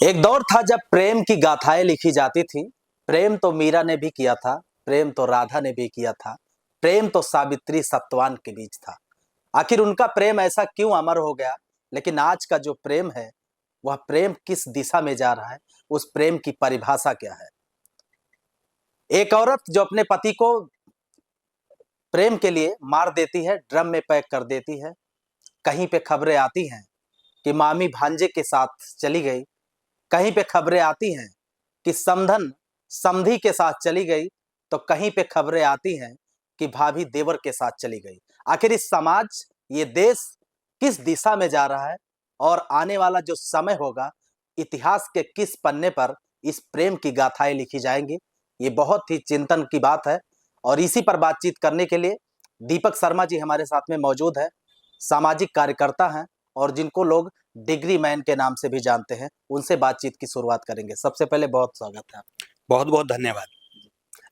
एक दौर था जब प्रेम की गाथाएं लिखी जाती थी। प्रेम तो मीरा ने भी किया था, प्रेम तो राधा ने भी किया था, प्रेम तो सावित्री सत्यवान के बीच था। आखिर उनका प्रेम ऐसा क्यों अमर हो गया? लेकिन आज का जो प्रेम है, वह प्रेम किस दिशा में जा रहा है? उस प्रेम की परिभाषा क्या है? एक औरत जो अपने पति को प्रेम के लिए मार देती है, ड्रम में पैक कर देती है। कहीं पे खबरें आती हैं कि मामी भांजे के साथ चली गई, कहीं पे खबरें आती हैं कि समधन समधी के साथ चली गई, तो कहीं पे खबरें आती हैं कि भाभी देवर के साथ चली गई। आखिर इस समाज, ये देश किस दिशा में जा रहा है? और आने वाला जो समय होगा, इतिहास के किस पन्ने पर इस प्रेम की गाथाएं लिखी जाएंगी? ये बहुत ही चिंतन की बात है। और इसी पर बातचीत करने के लिए दीपक शर्मा जी हमारे साथ में मौजूद है। सामाजिक कार्यकर्ता हैं और जिनको लोग डिग्री मैन के नाम से भी जानते हैं। उनसे बातचीत की शुरुआत करेंगे। सबसे पहले बहुत स्वागत है आपका। बहुत बहुत धन्यवाद।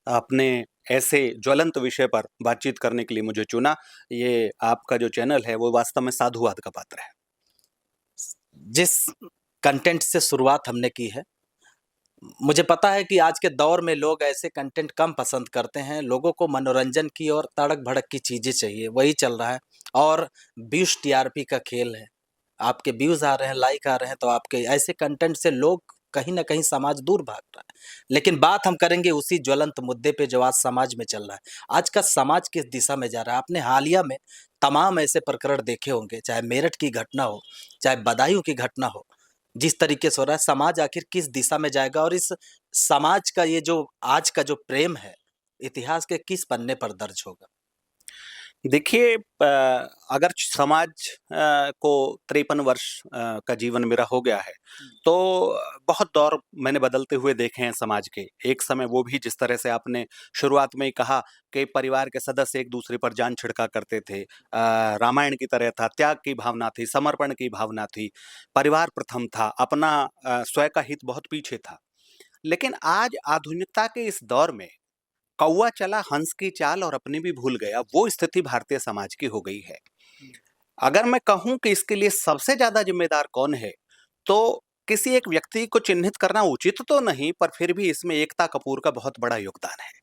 आपने ऐसे ज्वलंत विषय पर बातचीत करने के लिए मुझे चुना। ये आपका जो चैनल है वो वास्तव में साधुवाद का पात्र है। जिस कंटेंट से शुरुआत हमने की है, मुझे पता है कि आज के दौर में लोग ऐसे कंटेंट कम पसंद करते हैं। लोगों को मनोरंजन की और तड़क भड़क की चीज़ें चाहिए, वही चल रहा है। और व्यूज टीआरपी का खेल है। आपके व्यूज आ रहे हैं, लाइक आ रहे हैं, तो आपके ऐसे कंटेंट से लोग कहीं ना कहीं समाज दूर भाग रहा है। लेकिन बात हम करेंगे उसी ज्वलंत मुद्दे पे जो आज समाज में चल रहा है। आज का समाज किस दिशा में जा रहा है? आपने हालिया में तमाम ऐसे प्रकरण देखे होंगे, चाहे मेरठ की घटना हो, चाहे बदायूं की घटना हो। जिस तरीके से हो रहा है, समाज आखिर किस दिशा में जाएगा? और इस समाज का ये जो आज का जो प्रेम है, इतिहास के किस पन्ने पर दर्ज होगा? देखिए, अगर समाज को 53 वर्ष का जीवन मेरा हो गया है, तो बहुत दौर मैंने बदलते हुए देखे हैं समाज के। एक समय वो भी जिस तरह से आपने शुरुआत में ही कहा कि परिवार के सदस्य एक दूसरे पर जान छिड़का करते थे। रामायण की तरह था, त्याग की भावना थी, समर्पण की भावना थी, परिवार प्रथम था, अपना स्वयं का हित बहुत पीछे था। लेकिन आज आधुनिकता के इस दौर में कौवा चला हंस की चाल और अपनी भी भूल गया, वो स्थिति भारतीय समाज की हो गई है। अगर मैं कहूं कि इसके लिए सबसे ज्यादा जिम्मेदार कौन है, तो किसी एक व्यक्ति को चिन्हित करना उचित तो नहीं, पर फिर भी इसमें एकता कपूर का बहुत बड़ा योगदान है।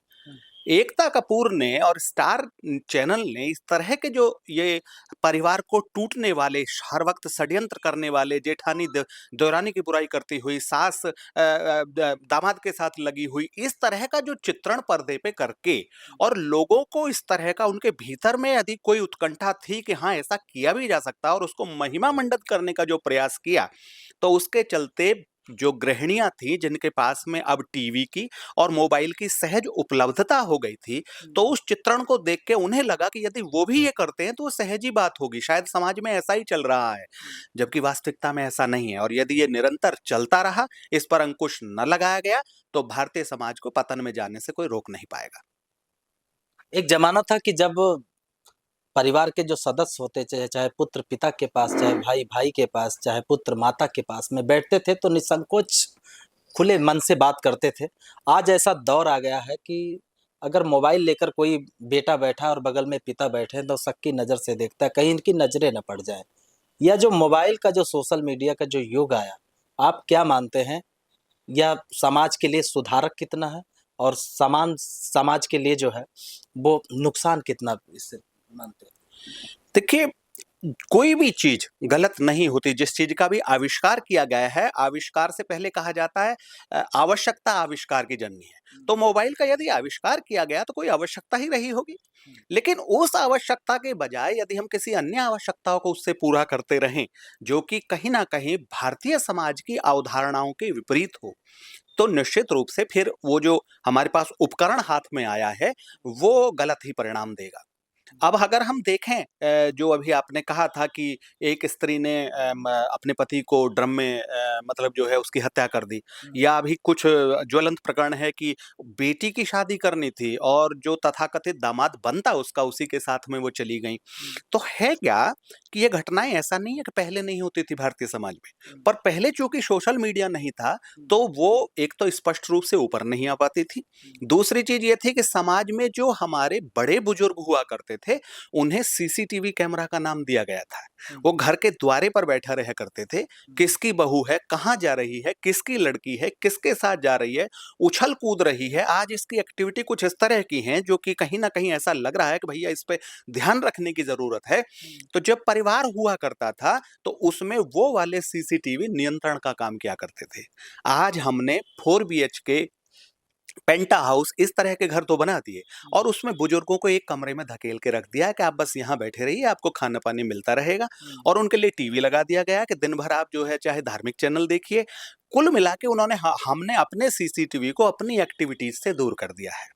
एकता कपूर ने और स्टार चैनल ने इस तरह के जो ये परिवार को टूटने वाले, हर वक्त षड्यंत्र करने वाले, जेठानी देवरानी की बुराई करती हुई, सास दामाद के साथ लगी हुई, इस तरह का जो चित्रण पर्दे पे करके, और लोगों को इस तरह का, उनके भीतर में यदि कोई उत्कंठा थी कि हाँ ऐसा किया भी जा सकता, और उसको महिमा मंडित करने का जो प्रयास किया, तो उसके चलते जो गृहिणियां थी जिनके पास में अब टीवी की और मोबाइल की सहज उपलब्धता हो गई थी, तो उस चित्रण को देख के उन्हें लगा कि यदि वो भी ये करते हैं तो वो सहज ही बात होगी, शायद समाज में ऐसा ही चल रहा है। जबकि वास्तविकता में ऐसा नहीं है, और यदि ये निरंतर चलता रहा, इस पर अंकुश न लगाया गया, तो भारतीय समाज को पतन में जाने से कोई रोक नहीं पाएगा। एक जमाना था कि जब परिवार के जो सदस्य होते, चाहे चाहे पुत्र पिता के पास, चाहे भाई भाई के पास, चाहे पुत्र माता के पास में बैठते थे, तो निसंकोच खुले मन से बात करते थे। आज ऐसा दौर आ गया है कि अगर मोबाइल लेकर कोई बेटा बैठा और बगल में पिता बैठे हैं, तो शक नज़र से देखता है, कहीं इनकी नज़रें न पड़ जाए। या जो मोबाइल का, जो सोशल मीडिया का जो युग आया, आप क्या मानते हैं? या समाज के लिए सुधारक कितना है, और समाज के लिए जो है वो नुकसान कितना इससे मानते हैं? देखिए, कोई भी चीज गलत नहीं होती। जिस चीज का भी आविष्कार किया गया है, आविष्कार से पहले कहा जाता है आवश्यकता आविष्कार की जननी है। तो मोबाइल का यदि आविष्कार किया गया तो कोई आवश्यकता ही रही होगी। लेकिन उस आवश्यकता के बजाय यदि हम किसी अन्य आवश्यकताओं को उससे पूरा करते रहें, जो कि कहीं ना कहीं भारतीय समाज की अवधारणाओं के विपरीत हो, तो निश्चित रूप से फिर वो जो हमारे पास उपकरण हाथ में आया है, वो गलत ही परिणाम देगा। अब अगर हम देखें, जो अभी आपने कहा था कि एक स्त्री ने अपने पति को ड्रम में मतलब जो है उसकी हत्या कर दी, या अभी कुछ ज्वलंत प्रकरण है कि बेटी की शादी करनी थी और जो तथाकथित दामाद बनता उसका, उसी के साथ में वो चली गई। तो है क्या कि ये घटनाएं ऐसा नहीं है कि पहले नहीं होती थी भारतीय समाज में, पर पहले चूंकि सोशल मीडिया नहीं था, तो वो एक तो स्पष्ट रूप से ऊपर नहीं आ पाती थी। दूसरी चीज ये थी कि समाज में जो हमारे बड़े बुजुर्ग हुआ करते थे, उन्हें सीसीटीवी कैमरा का नाम दिया गया था। वो घर के द्वारे पर बैठा रहा करते थे, किसकी बहू है, कहाँ जा रही है, किसकी लड़की है, किसके साथ जा रही है, उछल-कूद रही है। आज इसकी एक्टिविटी कुछ इस तरह की हैं जो कि कहीं न कहीं ऐसा लग रहा है कि भैया इस पे ध्यान रखने की ज़रूरत है। तो जब परिवार हुआ करता था, तो उसमें वो वाले सीसीटीवी नियंत्रण का काम किया करते थे। आज हमने 4 बीएचके पेंटा हाउस इस तरह के घर तो बना दिए और उसमें बुजुर्गों को एक कमरे में धकेल के रख दिया कि आप बस यहाँ बैठे रहिए, आपको खाना-पानी मिलता रहेगा और उनके लिए टीवी लगा दिया गया कि दिन भर आप जो है चाहे धार्मिक चैनल देखिए। कुल मिला के उन्होंने हमने अपने सीसीटीवी को अपनी एक्टिविटीज़ से दूर कर दिया है।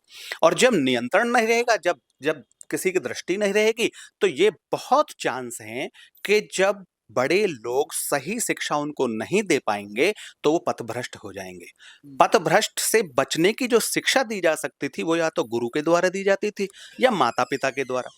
और जब नियंत्रण नहीं रहेगा, जब जब किसी की दृष्टि नहीं रहेगी, तो ये बहुत चांस हैं कि जब बड़े लोग सही शिक्षा उनको नहीं दे पाएँगे, तो वो पथभ्रष्ट हो जाएँगे। पथभ्रष्ट से बचने की जो शिक्षा दी जा सकती थी, वो या तो गुरु के द्वारा दी जाती थी या माता-पिता के द्वारा।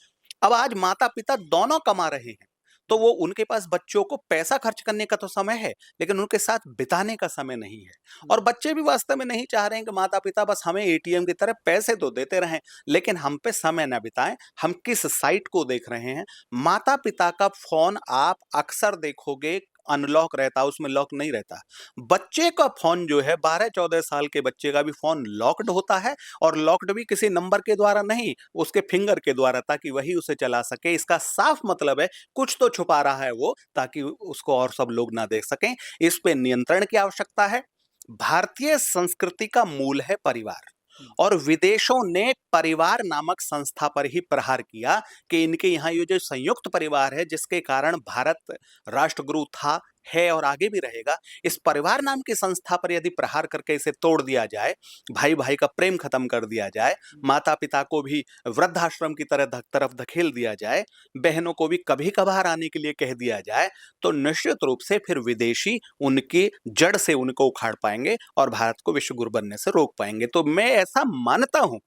अब आज माता-पिता दोनों कमा रहे हैं, तो वो उनके पास बच्चों को पैसा खर्च करने का तो समय है, लेकिन उनके साथ बिताने का समय नहीं है। और बच्चे भी वास्तव में नहीं चाह रहे हैं कि माता-पिता बस हमें एटीएम की तरह पैसे तो देते रहें, लेकिन हम पे समय ना बिताएँ। हम किस साइट को देख रहे हैं, माता-पिता का फ़ोन आप अक्सर देखोगे अनलॉक रहता है, उसमें लॉक नहीं रहता। बच्चे का फ़ोन जो है 12-14 साल के बच्चे का भी फ़ोन लॉक्ड होता है और लॉक्ड भी किसी नंबर के द्वारा नहीं, उसके फिंगर के द्वारा ताकि वही उसे चला सके। इसका साफ मतलब है कुछ तो छुपा रहा है वो ताकि उसको और सब लोग ना देख सकें। इस पे नियंत्रण की आवश्यकता है। भारतीय संस्कृति का मूल है परिवार और विदेशों ने परिवार नामक संस्था पर ही प्रहार किया कि इनके यहाँ ये जो संयुक्त परिवार है जिसके कारण भारत राष्ट्रगुरु था, है और आगे भी रहेगा, इस परिवार नाम की संस्था पर यदि प्रहार करके इसे तोड़ दिया जाए, भाई-भाई का प्रेम खत्म कर दिया जाए, माता-पिता को भी वृद्धाश्रम की तरफ धकेल दिया जाए, बहनों को भी कभी-कभार आने के लिए कह दिया जाए, तो निश्चित रूप से फिर विदेशी उनकी जड़ से उनको उखाड़ पाएँगे और भारत को विश्व गुरु बनने से रोक पाएँगे। तो मैं ऐसा मानता हूँ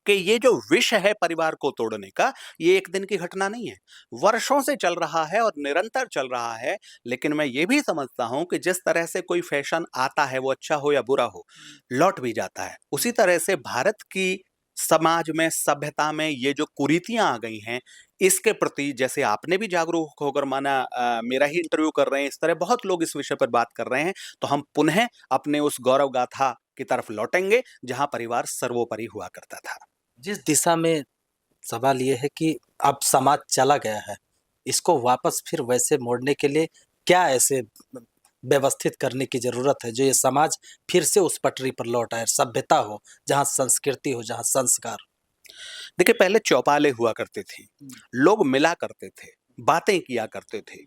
कि ये जो विष है परिवार को तोड़ने का, ये एक दिन की घटना नहीं है। वर्षों से चल रहा है और निरंतर चल रहा है, लेकिन मैं ये भी समझता हूँ कि जिस तरह से कोई फैशन आता है, वो अच्छा हो या बुरा हो, लौट भी जाता है। उसी तरह से भारत की समाज में, सभ्यता में ये जो कुरीतियाँ आ गई हैं, इसके प्रति जैसे आपने भी जागरूक होकर माना मेरा ही इंटरव्यू कर रहे हैं, इस तरह बहुत लोग इस विषय पर बात कर रहे हैं, तो हम पुनः अपने उस गौरव गाथा की तरफ लौटेंगे, जहाँ परिवार सर्वोपरि हुआ करता था। जिस दिशा में सवाल ये है कि अब समाज चला गया है, इसको वापस फिर वैसे मोड़ने के लिए क्या ऐसे व्यवस्थित करने की ज़रूरत है, जो ये समाज फिर से उस पटरी पर लौट आए, सभ्यता हो, जहाँ संस्कृति हो, जहाँ संस्कार हो? देखिए पहले चौपालें हुआ करती थी, लोग मिला करते थे, बातें किया करते थे।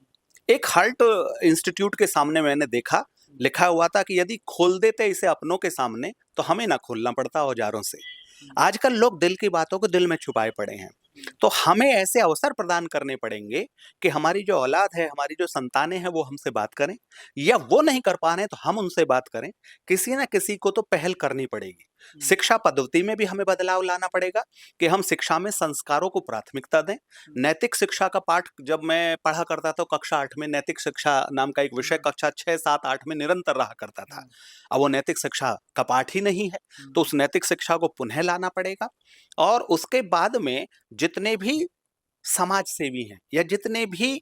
एक हर्ट इंस्टीट्यूट के सामने मैंने देखा, लिखा हुआ था कि यदि खोल देते इसे अपनों के सामने, तो हमें ना खोलना पड़ता औजारों से। आजकल लोग दिल की बातों को दिल में छुपाए पड़े हैं। तो हमें ऐसे अवसर प्रदान करने पड़ेंगे कि हमारी जो औलाद है, हमारी जो संतानें हैं, वो हमसे बात करें या वो नहीं कर पा रहे हैं तो हम उनसे बात करें। किसी न किसी को तो पहल करनी पड़ेगी। शिक्षा पद्धति में भी हमें बदलाव लाना पड़ेगा कि हम शिक्षा में संस्कारों को प्राथमिकता दें। नैतिक शिक्षा का पाठ जब मैं पढ़ा करता था कक्षा 8 में नैतिक शिक्षा नाम का एक विषय कक्षा 6, 7, 8 में निरंतर रहा करता था। अब वो नैतिक शिक्षा का पाठ ही नहीं है, तो उस नैतिक शिक्षा को पुनः लाना पड़ेगा और उसके बाद में जितने भी समाज सेवी हैं या जितने भी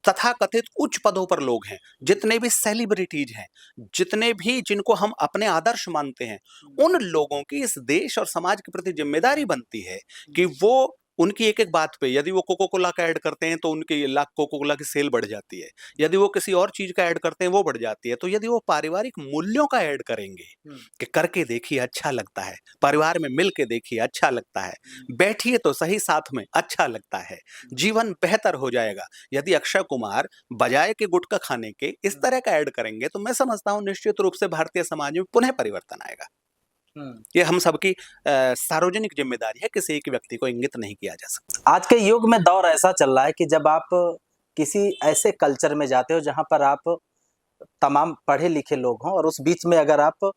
तथाकथित उच्च पदों पर लोग हैं, जितने भी सेलिब्रिटीज हैं, जितने भी जिनको हम अपने आदर्श मानते हैं, उन लोगों की इस देश और समाज के प्रति जिम्मेदारी बनती है कि वो उनकी एक-एक बात पे यदि वो कोका कोला का ऐड करते हैं तो उनकी लाख कोका कोला की सेल बढ़ जाती है। यदि वो किसी और चीज़ का ऐड करते हैं वो बढ़ जाती है। तो यदि वो पारिवारिक मूल्यों का ऐड करेंगे कि करके देखिए अच्छा लगता है, परिवार में मिल के देखिए अच्छा लगता है, बैठिए तो सही साथ में अच्छा लगता है, जीवन बेहतर हो जाएगा। यदि अक्षय कुमार बजाय के गुटखा खाने के इस तरह का ऐड करेंगे तो मैं समझता हूँ निश्चित रूप से भारतीय समाज में पुनः परिवर्तन आएगा। ये हम सबकी सार्वजनिक जिम्मेदारी है, किसी एक व्यक्ति को इंगित नहीं किया जा सकता। आज के युग में दौर ऐसा चल रहा है कि जब आप किसी ऐसे कल्चर में जाते हो जहाँ पर आप तमाम पढ़े लिखे लोग हों और उस बीच में अगर आप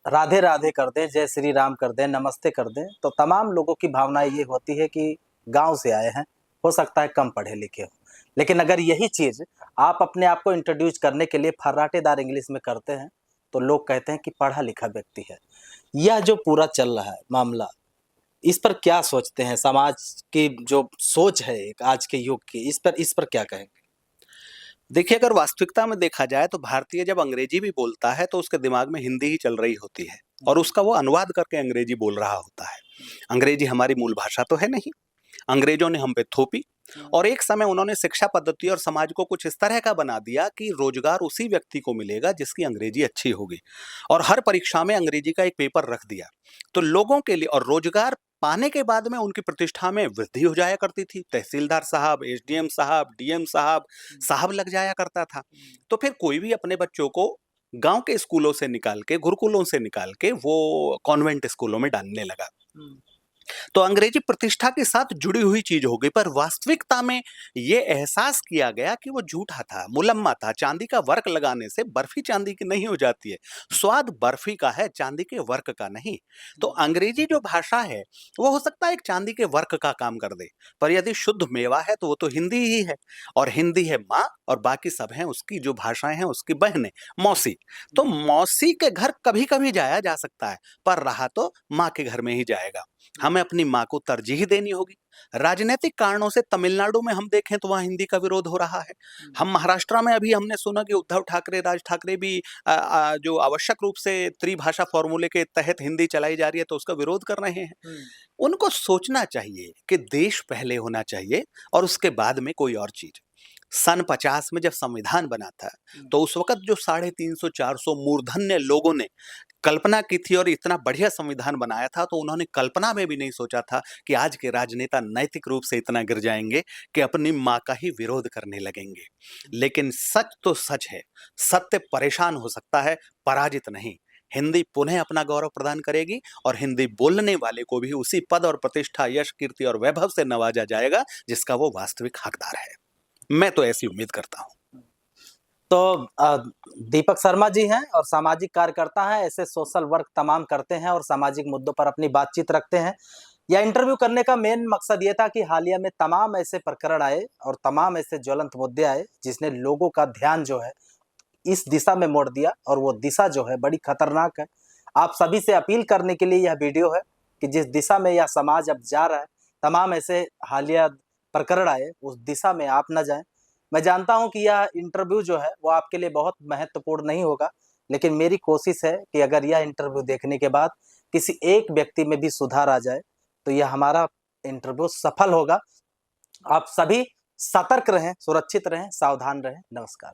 राधे राधे कर दें, जय श्री राम कर दें, नमस्ते कर दें, तो तमाम लोगों की भावनाएं ये होती है कि गांव से आए हैं, हो सकता है कम पढ़े लिखे हो। लेकिन अगर यही चीज़ आप अपने आप को इंट्रोड्यूस करने के लिए फर्राटेदार इंग्लिश में करते हैं, तो लोग कहते हैं कि पढ़ा लिखा व्यक्ति है। यह जो पूरा चल रहा है मामला, इस पर क्या सोचते हैं? समाज की जो सोच है एक आज के युग की, इस पर क्या कहेंगे? देखिए, अगर वास्तविकता में देखा जाए तो भारतीय जब अंग्रेजी भी बोलता है तो उसके दिमाग में हिंदी ही चल रही होती है और उसका वो अनुवाद करके अंग्रेजी बोल रहा होता है। अंग्रेजी हमारी मूल भाषा तो है नहीं। अंग्रेजों ने हम पे थोपी और एक समय उन्होंने शिक्षा पद्धति और समाज को कुछ इस तरह का बना दिया कि रोजगार उसी व्यक्ति को मिलेगा जिसकी अंग्रेजी अच्छी होगी और हर परीक्षा में अंग्रेजी का एक पेपर रख दिया। तो लोगों के लिए और रोजगार पाने के बाद में उनकी प्रतिष्ठा में वृद्धि हो जाया करती थी। तहसीलदार साहब, एसडीएम साहब, डीएम साहब, साहब लग जाया करता था। तो फिर कोई भी अपने बच्चों को गांव के स्कूलों से निकाल के, गुरुकुलों से निकाल के वो कॉन्वेंट स्कूलों में डालने लगा। तो अंग्रेजी प्रतिष्ठा के साथ जुड़ी हुई चीज हो गई, पर वास्तविकता में ये एहसास किया गया कि वो झूठा था, मुलम्मा था। चांदी का वर्क लगाने से बर्फी चांदी की नहीं हो जाती है। स्वाद बर्फी का है, चांदी के वर्क का नहीं। तो अंग्रेजी जो भाषा है वो हो सकता है एक चांदी के वर्क का काम कर दे, पर यदि शुद्ध मेवा है तो वो तो हिंदी ही है। और हिंदी है माँ और बाकी सब हैं उसकी जो भाषाएं हैं उसकी बहनें, मौसी। तो मौसी के घर कभी कभी जाया जा सकता है, पर रहा तो माँ के घर में ही जाएगा। हमें अपनी माँ को तरजीह देनी होगी। राजनीतिक कारणों से तमिलनाडु में हम देखें तो वहाँ हिंदी का विरोध हो रहा है। हम महाराष्ट्र में अभी हमने सुना कि उद्धव ठाकरे, राज ठाकरे भी जो आवश्यक रूप से त्रिभाषा फॉर्मूले के तहत हिंदी चलाई जा रही है तो उसका विरोध कर रहे हैं। उनको सोचना चाहिए कि देश पहले होना चाहिए और उसके बाद में कोई और चीज। सन 50 में जब संविधान बना था तो उस वक्त जो 350-400 मूर्धन्य लोगों ने कल्पना की थी और इतना बढ़िया संविधान बनाया था, तो उन्होंने कल्पना में भी नहीं सोचा था कि आज के राजनेता नैतिक रूप से इतना गिर जाएंगे कि अपनी माँ का ही विरोध करने लगेंगे। लेकिन सच तो सच है, सत्य परेशान हो सकता है, पराजित नहीं। हिंदी पुनः अपना गौरव प्रदान करेगी और हिंदी बोलने वाले को भी उसी पद और प्रतिष्ठा, यश, कीर्ति और वैभव से नवाजा जाएगा जिसका वो वास्तविक हकदार है। मैं तो ऐसी उम्मीद करता हूँ। तो दीपक शर्मा जी हैं और सामाजिक कार्यकर्ता हैं, ऐसे सोशल वर्क तमाम करते हैं और सामाजिक मुद्दों पर अपनी बातचीत रखते हैं। यह इंटरव्यू करने का मेन मकसद ये था कि हालिया में तमाम ऐसे प्रकरण आए और तमाम ऐसे ज्वलंत मुद्दे आए जिसने लोगों का ध्यान जो है इस दिशा में मोड़ दिया और वो दिशा जो है बड़ी खतरनाक है। आप सभी से अपील करने के लिए यह वीडियो है कि जिस दिशा में यह समाज अब जा रहा है, तमाम ऐसे हालिया प्रकरण आए, उस दिशा में आप न जाएं। मैं जानता हूं कि यह इंटरव्यू जो है वो आपके लिए बहुत महत्वपूर्ण नहीं होगा, लेकिन मेरी कोशिश है कि अगर यह इंटरव्यू देखने के बाद किसी एक व्यक्ति में भी सुधार आ जाए तो यह हमारा इंटरव्यू सफल होगा। आप सभी सतर्क रहें, सुरक्षित रहें, सावधान रहें। नमस्कार।